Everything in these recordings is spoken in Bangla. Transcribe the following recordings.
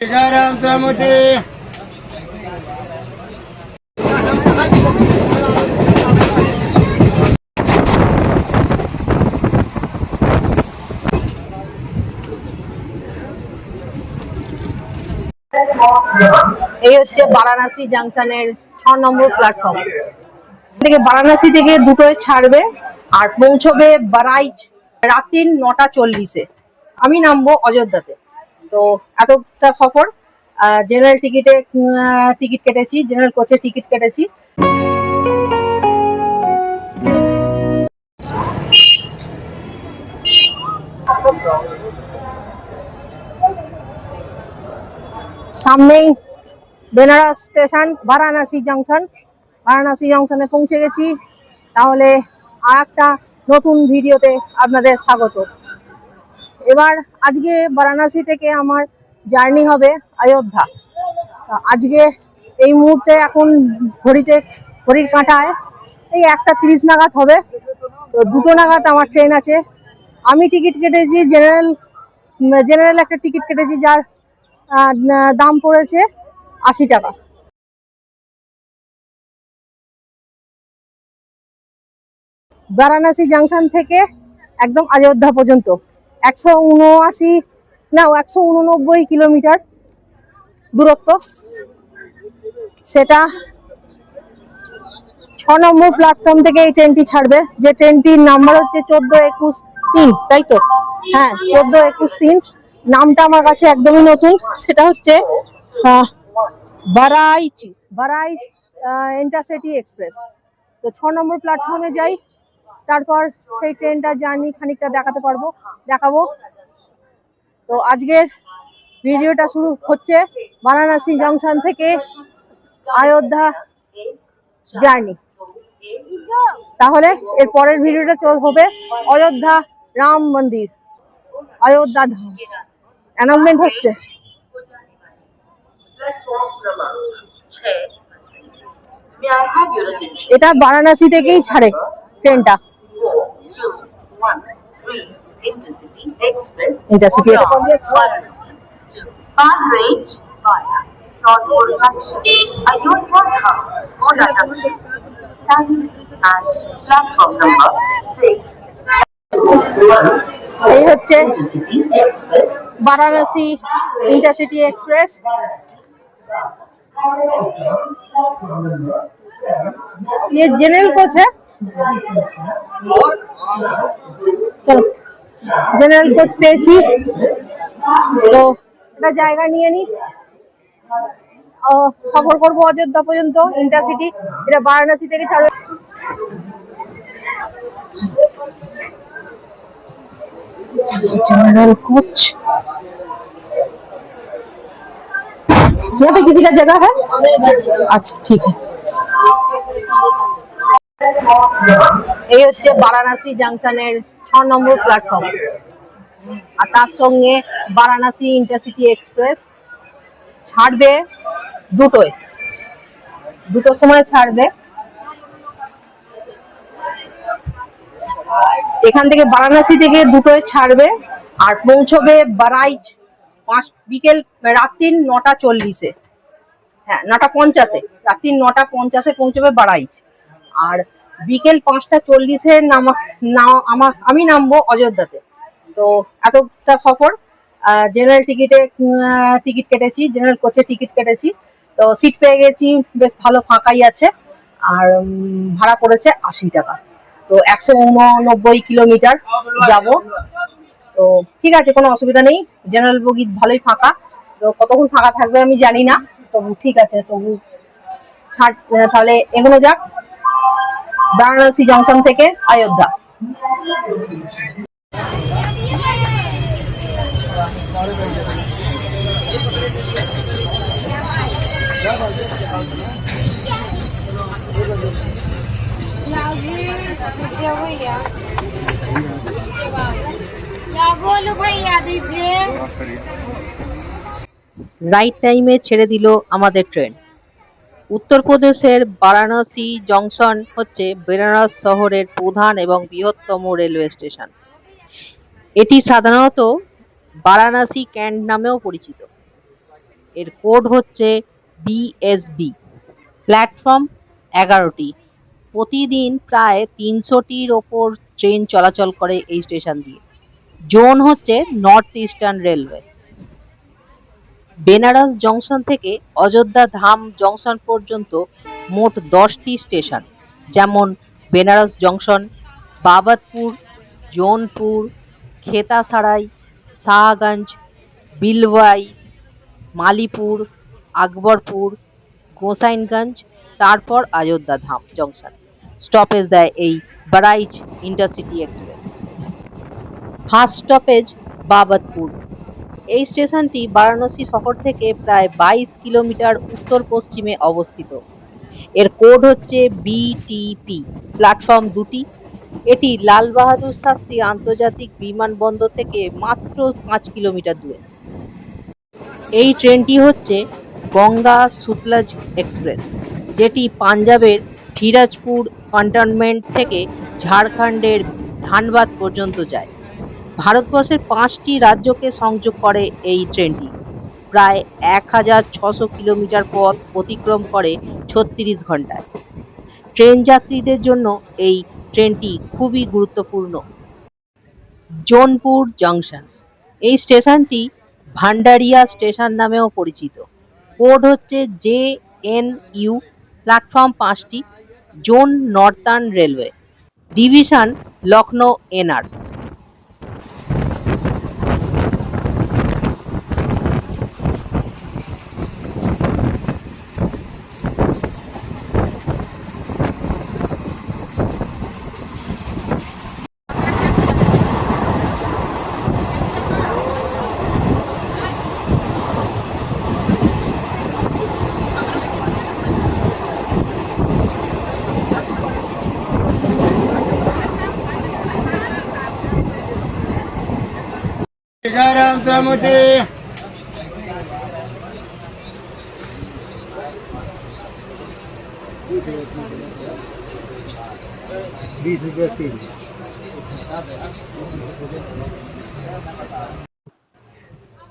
এই হচ্ছে বারাণসী জাংশনের 6 নম্বর প্ল্যাটফর্ম থেকে বারাণসী থেকে দুটোয় ছাড়বে আর পৌঁছবে বারাইচ রাত্রি 9:40-এ। আমি নামবো অযোধ্যাতে। তো এতটা সফর জেনারেল টিকিট কেটেছি, জেনারেল কোচে টিকিট কেটেছি। সামনেই বেনারস স্টেশন, বারাণসী জংশনে পৌঁছে গেছি। তাহলে আর একটা নতুন ভিডিওতে আপনাদের স্বাগত। এবার আজকে বারাণসী থেকে আমার জার্নি হবে অযোধ্যা। আজকে এই মুহূর্তে এখন ঘড়ির কাঁটায় এই 1:30 নাগাদ হবে। তো 2টো নাগাদ আমার ট্রেন আছে। আমি টিকিট কেটেছি জেনারেল একটা টিকিট কেটেছি, যার দাম পড়েছে 80 টাকা। বারাণসী জাংশন থেকে একদম অযোধ্যা পর্যন্ত 189 কিলোমিটার দূরত্ব। সেটা 6 নম্বর প্ল্যাটফর্ম থেকে এই ট্রেনটি ছাড়বে, যে ট্রেনটির নাম্বার হচ্ছে 1421-3, তাই তো? হ্যাঁ, 1421-3। নামটা আমার কাছে একদমই নতুন। সেটা হচ্ছে বারাইচ ইন্টারসিটি এক্সপ্রেস। তো 6 নম্বর প্ল্যাটফর্মে যাই, তারপর সেই ট্রেনটার জার্নি খানিকটা দেখাবো। তো আজকের ভিডিওটা শুরু হচ্ছে বারাণসী জংশন থেকে অযোধ্যা জার্নি। তাহলে এর পরের ভিডিওটা হবে অযোধ্যা রাম মন্দির, অযোধ্যা ধাম। অ্যানাউন্সমেন্ট হচ্ছে। এটা বারাণসী থেকেই ছাড়ে ট্রেনটা, ইন্টারসিটি এই হচ্ছে বারাণসী इंटरसिटी एक्सप्रेस। ये जनरल कोच है। चलो जनरल कोच পেয়েছি। তো এটা জায়গা নিয়ে নি, সফর করবো অযোধ্যা পর্যন্ত इंटरसिटी। এটা বারাণসী থেকে ছাড়বে। जनरल कोच यहाँ पे किसी का जगह है? अच्छा ठीक है। এই হচ্ছে বারাণসী জাংশনের 6 নম্বর প্ল্যাটফর্ম, আর তার সঙ্গে বারাণসী इंटरसिटी एक्सप्रेस ছাড়বে দুটোর সময় ছাড়বে। এখান থেকে বারাণসী থেকে দুটোয় ছাড়বে আর পৌঁছবে বারাইচ বিকেল রাত্রি 9:40-এ। হ্যাঁ, 9:50-এ, রাত্রি 9:50-এ পৌঁছবে বারাইচ। আর বিকেল 5:40-এ আমি নামবো অযোধ্যাতে। তো এতটা সফর জেনারেল টিকিট কেটেছি, জেনারেল কোচে টিকিট কেটেছি। তো সিট পেয়ে গেছি, বেশ ভালো ফাঁকাই আছে। আর ভাড়া পড়েছে 80 টাকা। তো 189 কিলোমিটার যাব। তো ঠিক আছে, কোনো অসুবিধা নেই। জেনারেল বগি ভালোই ফাঁকা। তো কতক্ষণ ফাঁকা থাকবে আমি জানি না, তবু ঠিক আছে, তবু ছাড়। তাহলে এগোনো যাক বারাণসী জংশন থেকে অযোধ্যা। রাইট টাইমে ছেড়ে দিল আমাদের ট্রেন। উত্তরপ্রদেশের বারাণসী জংশন হচ্ছে বেনারস শহরের প্রধান এবং বৃহত্তম রেলওয়ে স্টেশন। এটি সাধারণত বারাণসী ক্যান্ট নামেও পরিচিত। এর কোড হচ্ছে BSB। প্ল্যাটফর্ম 11টি। প্রতিদিন প্রায় 300টির ওপর ট্রেন চলাচল করে এই স্টেশন দিয়ে। জোন হচ্ছে north eastern railway. Benaras junction থেকে অযোধ্যা ধাম জংশন পর্যন্ত মোট 10টি স্টেশন, যেমন বেনারস জংশন, বাবতপুর, জৌনপুর, খেতাসারাই, শাহগঞ্জ, বিলওয়াই, মালিপুর, আকবরপুর, গোসাইনগঞ্জ, তারপর অযোধ্যা ধাম জংশন। স্টপেজ দেয় এই Bahraich intercity express. First stoppage Babatpur. এই স্টেশনটি বারাণসী শহর থেকে প্রায় 22 কিলোমিটার উত্তর পশ্চিমে অবস্থিত। এর কোড হচ্ছে BTP। প্ল্যাটফর্ম 2টি। এটি লাল বাহাদুর শাস্ত্রী আন্তর্জাতিক বিমানবন্দর থেকে মাত্র 5 কিলোমিটার দূরে। এই ট্রেনটি হচ্ছে গঙ্গা সুতলাজ এক্সপ্রেস, যেটি পাঞ্জাবের ফিরোজপুর ক্যান্টনমেন্ট থেকে ঝাড়খণ্ডের ধানবাদ পর্যন্ত যায়। ভারতবর্ষের 5টি রাজ্যকে সংযোগ করে এই ট্রেনটি। প্রায় 1600 কিলোমিটার পথ অতিক্রম করে 36 ঘন্টায়। ট্রেন যাত্রীদের জন্য এই ট্রেনটি খুবই গুরুত্বপূর্ণ। জৌনপুর জংশন। এই স্টেশনটি ভান্ডারিয়া স্টেশন নামেও পরিচিত। কোড হচ্ছে JNU। প্ল্যাটফর্ম 5টি। Zone northern railway. Division Lucknow NR।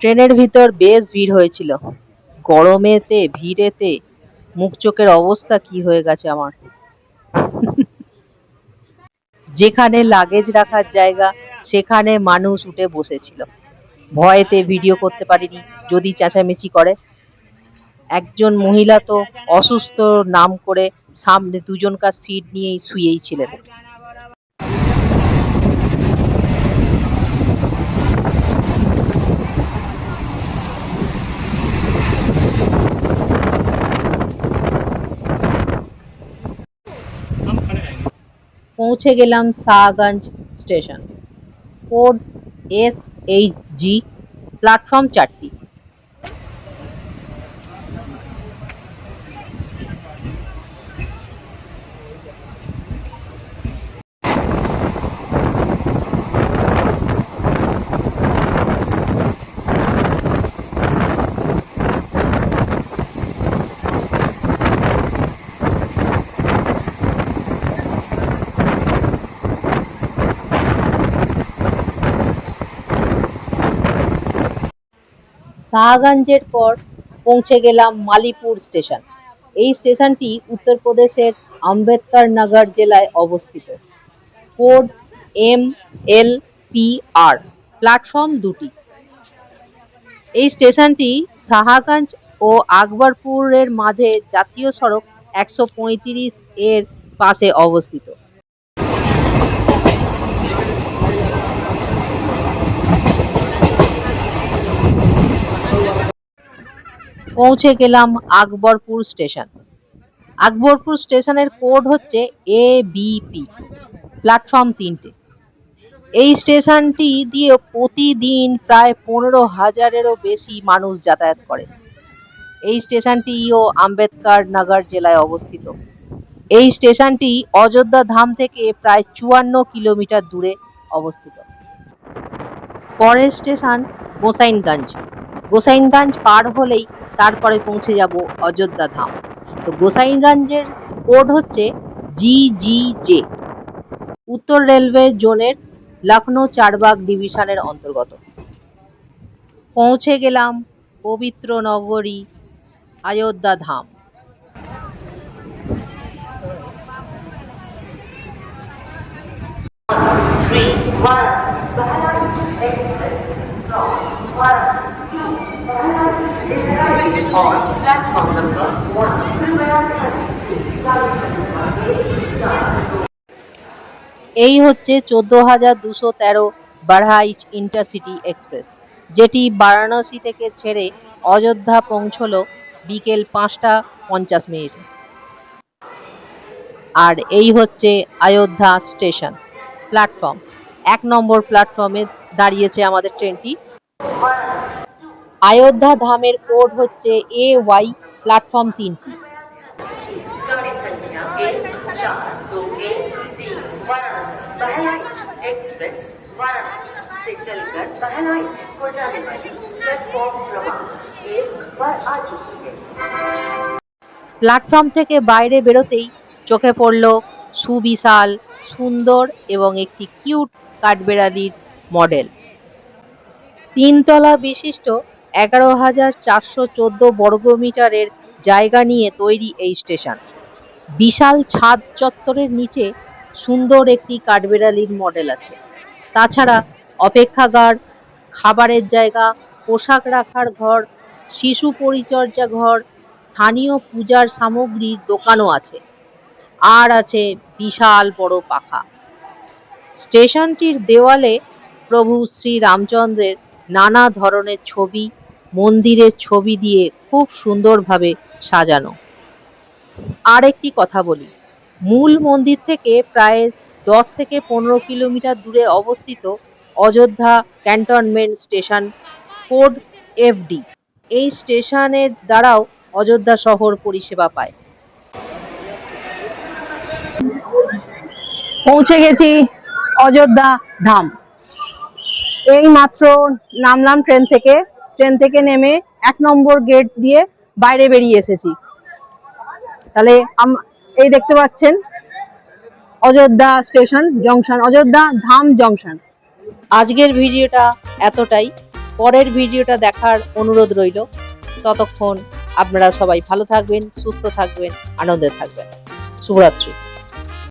ট্রেনের ভিতর বেশ ভিড় হয়েছিল। গরমেতে ভিড়েতে মুখ চোখের অবস্থা কি হয়ে গেছে আমার। যেখানে লাগেজ রাখার জায়গা সেখানে মানুষ উঠে বসেছিল। ভয়েতে ভিডিও করতে পারিনি, যদি চেঁচামেচি করে। একজন মহিলা তো অসুস্থ নাম করে সামনে দুজনকার সিট নিয়েই শুয়েই ছিলেন। পৌঁছে গেলাম Shahganj station. Code SHG। Platform 4টি। শাহগঞ্জের পর পৌঁছে গেলাম মালিপুর স্টেশন। এই স্টেশনটি উত্তরপ্রদেশের আম্বেদকর নগর জেলায় অবস্থিত। Code MLPR। প্ল্যাটফর্ম 2টি। এই স্টেশনটি শাহগঞ্জ ও আকবরপুরের মাঝে জাতীয় সড়ক 135 এর পাশে অবস্থিত। পৌঁছে গেলাম আকবরপুর স্টেশন। আকবরপুর স্টেশনের কোড হচ্ছে ABP। প্ল্যাটফর্ম 3টে। এই স্টেশনটি দিয়ে প্রতিদিন প্রায় 15,000-এরও বেশি মানুষ যাতায়াত করে। এই স্টেশনটিও আম্বেদকর নগর জেলায় অবস্থিত। এই স্টেশনটি অযোধ্যা ধাম থেকে প্রায় 54 কিলোমিটার দূরে অবস্থিত। পরের স্টেশন গোসাইনগঞ্জ। গোসাইনগঞ্জ পার হলেই তারপরে পৌঁছে যাব অযোধ্যা ধাম। তো গোসাইনগঞ্জের কোড হচ্ছে GGJ। উত্তর রেলওয়ে জোনের লখনৌ চারবাগ ডিভিশনের অন্তর্গত। পৌঁছে গেলাম পবিত্র নগরী অযোধ্যা ধাম। এই হচ্ছে 14,213 বারহাইচ ইন্টারসিটি এক্সপ্রেস, যেটি বারাণসী থেকে ছেড়ে অযোধ্যা পৌঁছলো বিকেল 5টা 50 মিনিটে। আর এই হচ্ছে অযোধ্যা স্টেশন প্ল্যাটফর্ম। 1 নম্বর প্ল্যাটফর্মে দাঁড়িয়েছে আমাদের ট্রেনটি। অযোধ্যা ধামের কোড হচ্ছে AY, প্ল্যাটফর্ম 3টি। गाड़ी संख्या 1421 वाराणसी बहराइच एक्सप्रेस वाराणसी से चलकर बहराइच को जाने वाली प्लेटफॉर्म क्रमांक 1 पर आ चुकी है। প্ল্যাটফর্ম থেকে বাইরে বেরোতেই চোখে পড়ল সুবিশাল, সুন্দর এবং একটি কিউট কাঠবেড়ালির মডেল। 3 তলা বিশিষ্ট 11,414 বর্গমিটারের জায়গা নিয়ে তৈরি এই স্টেশন। বিশাল ছাদ চত্বরের নিচে সুন্দর একটি কাঠবেড়ালির মডেল আছে। তাছাড়া অপেক্ষাগার, খাবারের জায়গা, পোশাক রাখার ঘর, শিশু পরিচর্যা ঘর, স্থানীয় পূজার সামগ্রীর দোকানও আছে। আর আছে বিশাল বড় পাখা। স্টেশনটির দেওয়ালে প্রভু শ্রী রামচন্দ্রের নানা ধরনের ছবি, মন্দিরের ছবি দিয়ে খুব সুন্দরভাবে সাজানো। আর একটি কথা বলি, মূল মন্দির থেকে প্রায় 10 থেকে 15 কিলোমিটার দূরে অবস্থিত Ayodhya cantonment station, code FD। এই স্টেশনের দ্বারাও অযোধ্যা শহর পরিষেবা পায়। পৌঁছে গেছি অযোধ্যা ধাম। এই মাত্র নামলাম ট্রেন থেকে নেমে 1 নম্বর গেট দিয়ে বাইরে বেরিয়ে এসেছি। তাহলে এই দেখতে পাচ্ছেন Ayodhya station junction, Ayodhya Dham junction. আজকের ভিডিওটা এতটাই। পরের ভিডিওটা দেখার অনুরোধ রইল। ততক্ষণ আপনারা সবাই ভালো থাকবেন, সুস্থ থাকবেন, আনন্দে থাকবেন। শুভরাত্রি।